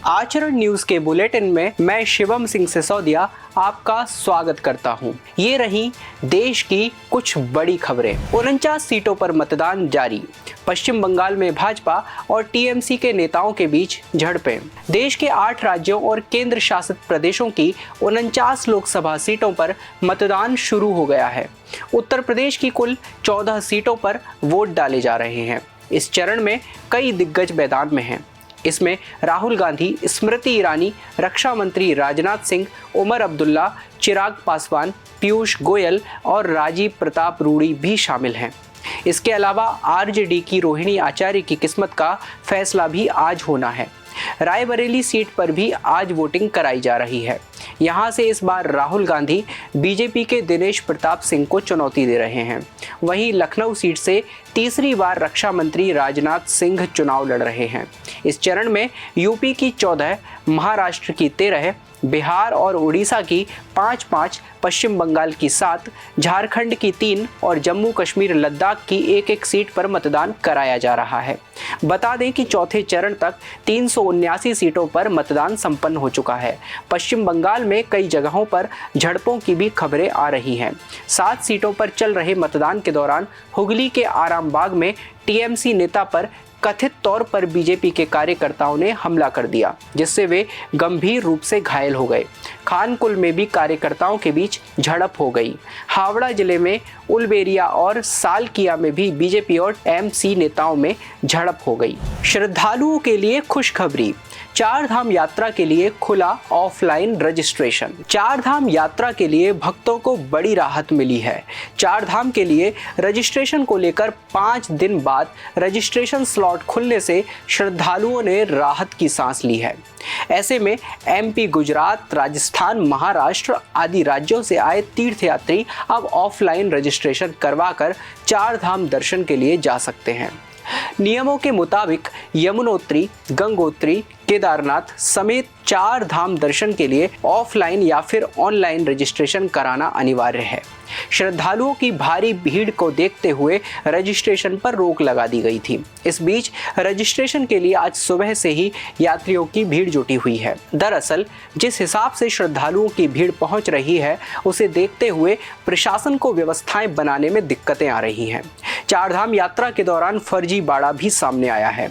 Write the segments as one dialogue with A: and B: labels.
A: आचरण न्यूज के बुलेटिन में मैं शिवम सिंह सिसोदिया आपका स्वागत करता हूं। ये रही देश की कुछ बड़ी खबरें। 49 सीटों पर मतदान जारी। पश्चिम बंगाल में भाजपा और टीएमसी के नेताओं के बीच झड़पें। देश के 8 राज्यों और केंद्र शासित प्रदेशों की 49 लोकसभा सीटों पर मतदान शुरू हो गया है। उत्तर प्रदेश की कुल 14 सीटों पर वोट डाले जा रहे हैं। इस चरण में कई दिग्गज मैदान में हैं। इसमें राहुल गांधी, स्मृति ईरानी, रक्षा मंत्री राजनाथ सिंह, उमर अब्दुल्ला, चिराग पासवान, पीयूष गोयल और राजीव प्रताप रूडी भी शामिल हैं। इसके अलावा आरजेडी की रोहिणी आचार्य की किस्मत का फैसला भी आज होना है। रायबरेली सीट पर भी आज वोटिंग कराई जा रही है। यहां से इस बार राहुल गांधी बीजेपी के दिनेश प्रताप सिंह को चुनौती दे रहे हैं। वहीं लखनऊ सीट से तीसरी बार रक्षा मंत्री राजनाथ सिंह चुनाव लड़ रहे हैं। इस चरण में यूपी की 14, महाराष्ट्र की 13, बिहार और उड़ीसा की 5-5, पश्चिम बंगाल की 7, झारखंड की 3 और जम्मू कश्मीर लद्दाख की 1-1 सीट पर मतदान कराया जा रहा है। बता दें कि चौथे चरण तक 379 सीटों पर मतदान संपन्न हो चुका है। पश्चिम बंगाल में कई जगहों पर झड़पों की भी खबरें आ रही हैं। 7 सीटों पर चल रहे मतदान के दौरान हुगली के आरामबाग में टीएमसी नेता पर कथित तौर पर बीजेपी के कार्यकर्ताओं ने हमला कर दिया, जिससे वे गंभीर रूप से घायल हो गए। खानकुल में भी कार्यकर्ताओं के बीच झड़प हो गई। हावड़ा जिले में उलबेरिया और सालकिया में भी बीजेपी और एमसी नेताओं में झड़प हो गई। श्रद्धालुओं के लिए खुशखबरी। 4 धाम यात्रा के लिए खुला ऑफलाइन रजिस्ट्रेशन। 4 धाम यात्रा के लिए भक्तों को बड़ी राहत मिली है। 4 धाम के लिए रजिस्ट्रेशन को लेकर 5 दिन बाद रजिस्ट्रेशन स्लॉट खुलने से श्रद्धालुओं ने राहत की सांस ली है। ऐसे में एमपी, गुजरात, राजस्थान, महाराष्ट्र आदि राज्यों से आए तीर्थयात्री अब ऑफलाइन रजिस्ट्रेशन करवाकर 4 धाम दर्शन के लिए जा सकते हैं। नियमों के मुताबिक यमुनोत्री, गंगोत्री, केदारनाथ समेत 4 धाम दर्शन के लिए ऑफलाइन या फिर ऑनलाइन रजिस्ट्रेशन कराना अनिवार्य है। श्रद्धालुओं की भारी भीड़ को देखते हुए रजिस्ट्रेशन पर रोक लगा दी गई थी। इस बीच रजिस्ट्रेशन के लिए आज सुबह से ही यात्रियों की भीड़ जुटी हुई है। दरअसल जिस हिसाब से श्रद्धालुओं की भीड़ पहुंच रही है, उसे देखते हुए प्रशासन को व्यवस्थाएं बनाने में दिक्कतें आ रही हैं। 4 धाम यात्रा के दौरान फर्जीवाड़ा भी सामने आया है।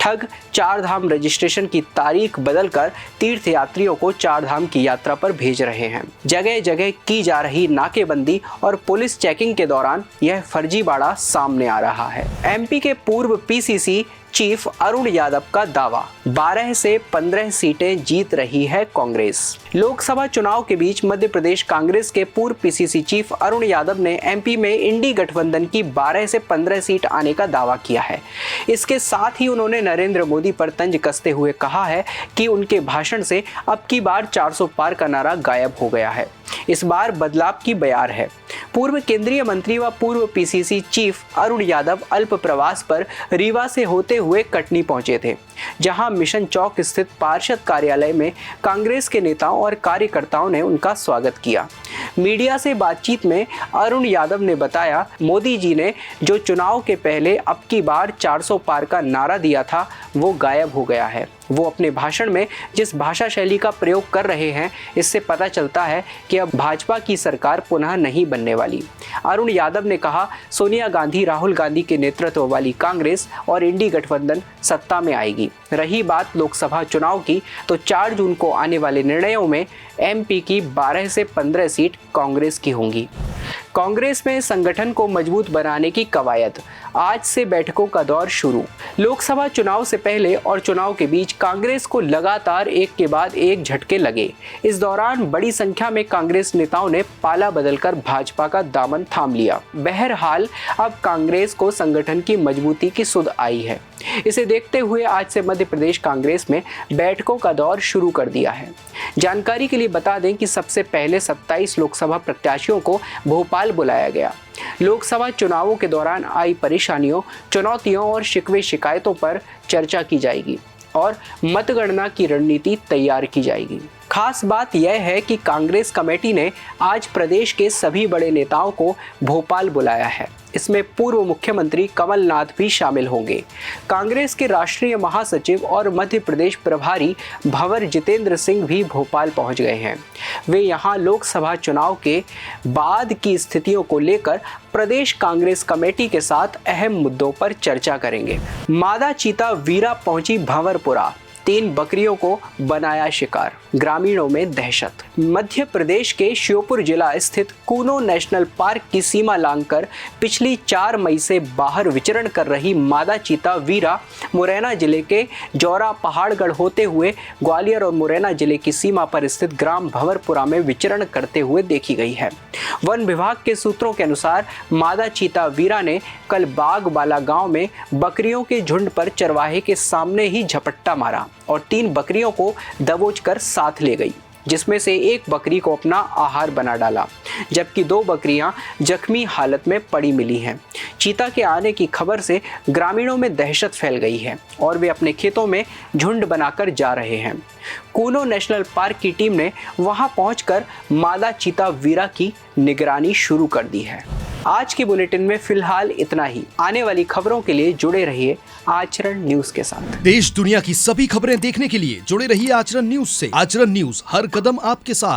A: ठग 4 धाम रजिस्ट्रेशन की तारीख बदलकर तीर्थयात्रियों को 4 धाम की यात्रा पर भेज रहे हैं। जगह जगह की जा रही नाकेबंदी और पुलिस चेकिंग के दौरान यह फर्जीवाड़ा सामने आ रहा है। एमपी के पूर्व पीसीसी चीफ अरुण यादव का दावा, 12 से 15 सीटें जीत रही है कांग्रेस। लोकसभा चुनाव के बीच मध्य प्रदेश कांग्रेस के पूर्व पीसीसी चीफ अरुण यादव ने एमपी में इंडी गठबंधन की 12 से 15 सीट आने का दावा किया है। इसके साथ ही उन्होंने नरेंद्र मोदी पर तंज कसते हुए कहा है कि उनके भाषण से अब की बार 400 पार का नारा गायब हो गया है। इस बार बदलाव की बयार है। पूर्व केंद्रीय मंत्री व पूर्व पीसीसी चीफ अरुण यादव अल्प प्रवास पर रीवा से होते हुए कटनी पहुंचे थे, जहां मिशन चौक स्थित पार्षद कार्यालय में कांग्रेस के नेताओं और कार्यकर्ताओं ने उनका स्वागत किया। मीडिया से बातचीत में अरुण यादव ने बताया, मोदी जी ने जो चुनाव के पहले अब की बार 400 पार का नारा दिया था, वो गायब हो गया है। वो अपने भाषण में जिस भाषा शैली का प्रयोग कर रहे हैं, इससे पता चलता है कि अब भाजपा की सरकार पुनः नहीं बनने वाली। अरुण यादव ने कहा, सोनिया गांधी, राहुल गांधी के नेतृत्व वाली कांग्रेस और इंडी गठबंधन सत्ता में आएगी। रही बात लोकसभा चुनाव की, तो 4 जून को आने वाले निर्णयों में एमपी की 12 से 15 सीट कांग्रेस की होंगी। कांग्रेस में संगठन को मजबूत बनाने की कवायद, आज से बैठकों का दौर शुरू। लोकसभा चुनाव से पहले और चुनाव के बीच कांग्रेस को लगातार एक के बाद एक झटके लगे। इस दौरान बड़ी संख्या में कांग्रेस नेताओं ने पाला बदलकर भाजपा का दामन थाम लिया। बहरहाल अब कांग्रेस को संगठन की मजबूती की सुध आई है। इसे देखते हुए आज से मध्य प्रदेश कांग्रेस में बैठकों का दौर शुरू कर दिया है। जानकारी के लिए बता दें कि सबसे पहले 27 लोकसभा प्रत्याशियों को भोपाल बुलाया गया। लोकसभा चुनावों के दौरान आई परेशानियों, चुनौतियों और शिकवे शिकायतों पर चर्चा की जाएगी और मतगणना की रणनीति तैयार की जाएगी। खास बात यह है कि कांग्रेस कमेटी ने आज प्रदेश के सभी बड़े नेताओं को भोपाल बुलाया है। इसमें पूर्व मुख्यमंत्री कमलनाथ भी शामिल होंगे। कांग्रेस के राष्ट्रीय महासचिव और मध्य प्रदेश प्रभारी भंवर जितेंद्र सिंह भी भोपाल पहुंच गए हैं। वे यहां लोकसभा चुनाव के बाद की स्थितियों को लेकर प्रदेश कांग्रेस कमेटी के साथ अहम मुद्दों पर चर्चा करेंगे। मादा चीता वीरा पहुंची भंवरपुरा, 3 बकरियों को बनाया शिकार, ग्रामीणों में दहशत। मध्य प्रदेश के श्योपुर जिला स्थित कूनो नेशनल पार्क की सीमा लांघकर पिछली 4 मई से बाहर विचरण कर रही मादा चीता वीरा मुरैना जिले के जौरा पहाड़गढ़ होते हुए ग्वालियर और मुरैना जिले की सीमा पर स्थित ग्राम भंवरपुरा में विचरण करते हुए देखी गई है। वन विभाग के सूत्रों के अनुसार मादा चीता वीरा ने कल बागबाला गांव में बकरियों के झुंड पर चरवाहे के सामने ही झपट्टा मारा और 3 बकरियों को दबोच कर साथ ले गई, जिसमें से एक बकरी को अपना आहार बना डाला, जबकि 2 बकरियां जख्मी हालत में पड़ी मिली हैं। चीता के आने की खबर से ग्रामीणों में दहशत फैल गई है और वे अपने खेतों में झुंड बनाकर जा रहे हैं। कूनो नेशनल पार्क की टीम ने वहां पहुंचकर मादा चीता वीरा की निगरानी शुरू कर दी है। आज के बुलेटिन में फिलहाल इतना ही। आने वाली खबरों के लिए जुड़े रहिए आचरण न्यूज के साथ।
B: देश दुनिया की सभी खबरें देखने के लिए जुड़े रहिए आचरण न्यूज से। आचरण न्यूज, हर कदम आपके साथ।